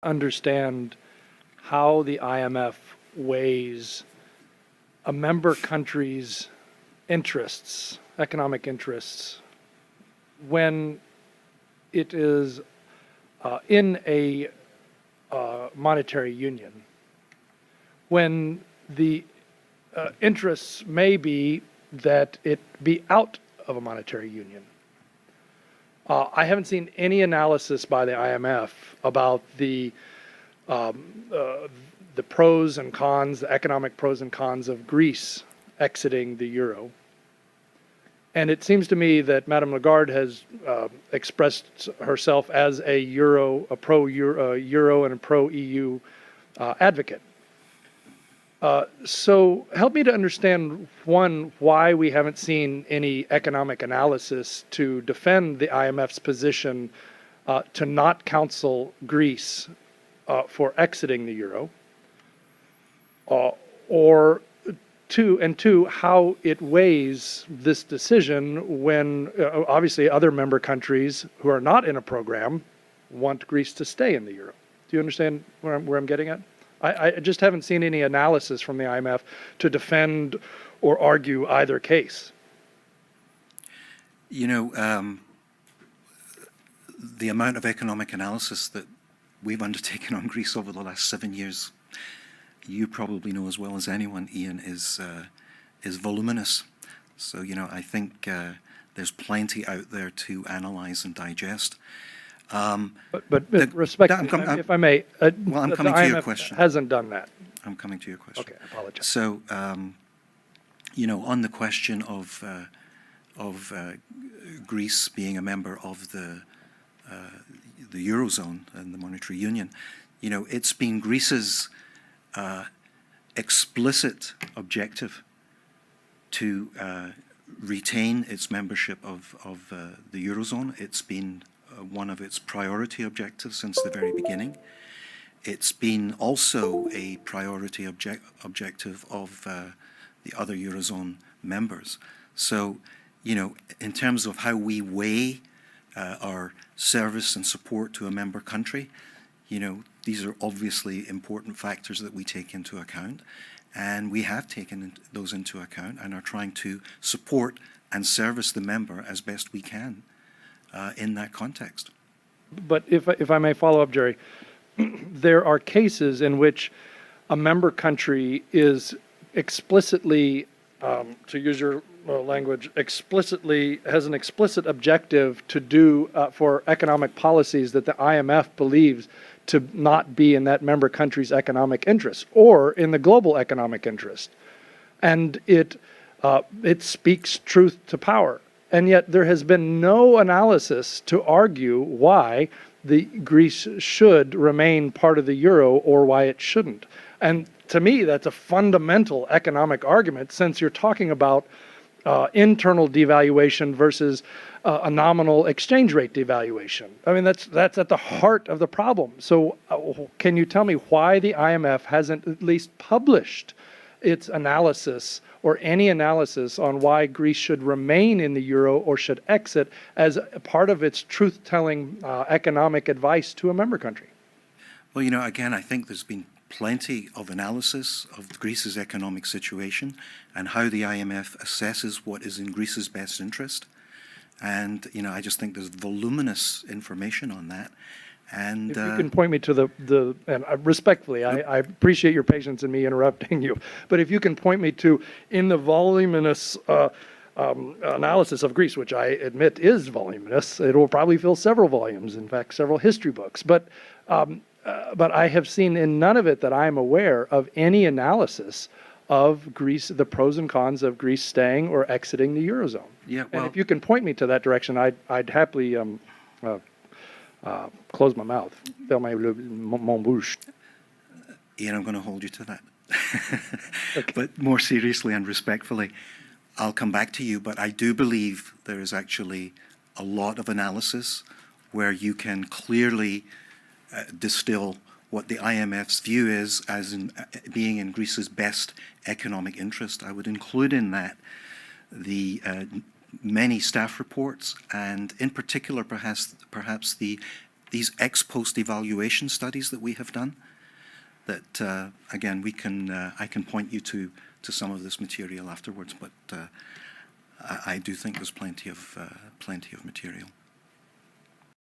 understand how the IMF weighs a member country's interests, economic interests, when it is in a monetary union, when the interests may be that it be out of a monetary union. I haven't seen any analysis by the IMF about the pros and cons, the economic pros and cons of Greece exiting the euro. And it seems to me that Madame Lagarde has expressed herself as a pro-euro and a pro-EU advocate. So help me to understand, one, why we haven't seen any economic analysis to defend the IMF's position to not counsel Greece for exiting the euro, or two, how it weighs this decision when obviously other member countries who are not in a program want Greece to stay in the euro. Do you understand where I'm getting at? I just haven't seen any analysis from the IMF to defend or argue either case. You know, the amount of economic analysis that we've undertaken on Greece over the last 7 years, you probably know as well as anyone, Ian, is voluminous. So, you know, I think there's plenty out there to analyze and digest. But respectfully, if I may, well, I'm coming to your question. Hasn't done that. I'm coming to your question. Okay, I apologize. So, you know, on the question of Greece being a member of the Eurozone and the monetary union, you know, it's been Greece's explicit objective to retain its membership of the Eurozone. It's been one of its priority objectives since the very beginning. It's been also a priority objective of the other Eurozone members. So, you know, in terms of how we weigh our service and support to a member country, you know, these are obviously important factors that we take into account, and we have taken those into account and are trying to support and service the member as best we can in that context. But if I may follow up, Gerry, there are cases in which a member country is explicitly, to use your language, explicitly has an explicit objective to do for economic policies that the IMF believes to not be in that member country's economic interest or in the global economic interest. And it speaks truth to power. And yet there has been no analysis to argue why Greece should remain part of the euro or why it shouldn't. And to me, that's a fundamental economic argument, since you're talking about internal devaluation versus a nominal exchange rate devaluation. I mean, that's at the heart of the problem. So can you tell me why the IMF hasn't at least published its analysis or any analysis on why Greece should remain in the euro or should exit as a part of its truth-telling economic advice to a member country? Well, you know, again, I think there's been plenty of analysis of Greece's economic situation and how the IMF assesses what is in Greece's best interest. And, you know, I just think there's voluminous information on that. And if you can point me to and respectfully, I appreciate your patience in me interrupting you, but if you can point me to, in the voluminous analysis of Greece, which I admit is voluminous, it will probably fill several volumes, in fact, several history books, but I have seen in none of it that I'm aware of any analysis of Greece, the pros and cons of Greece staying or exiting the Eurozone. Yeah, well, and if you can point me to that direction, I'd happily close my mouth, fermer mon bouche. Ian, I'm going to hold you to that. Okay. But more seriously and respectfully, I'll come back to you, but I do believe there is actually a lot of analysis where you can clearly distill what the IMF's view is as in being in Greece's best economic interest. I would include in that the many staff reports, and in particular perhaps the these ex post evaluation studies that we have done. That again, I can point you to some of this material afterwards, but I do think there's plenty of material.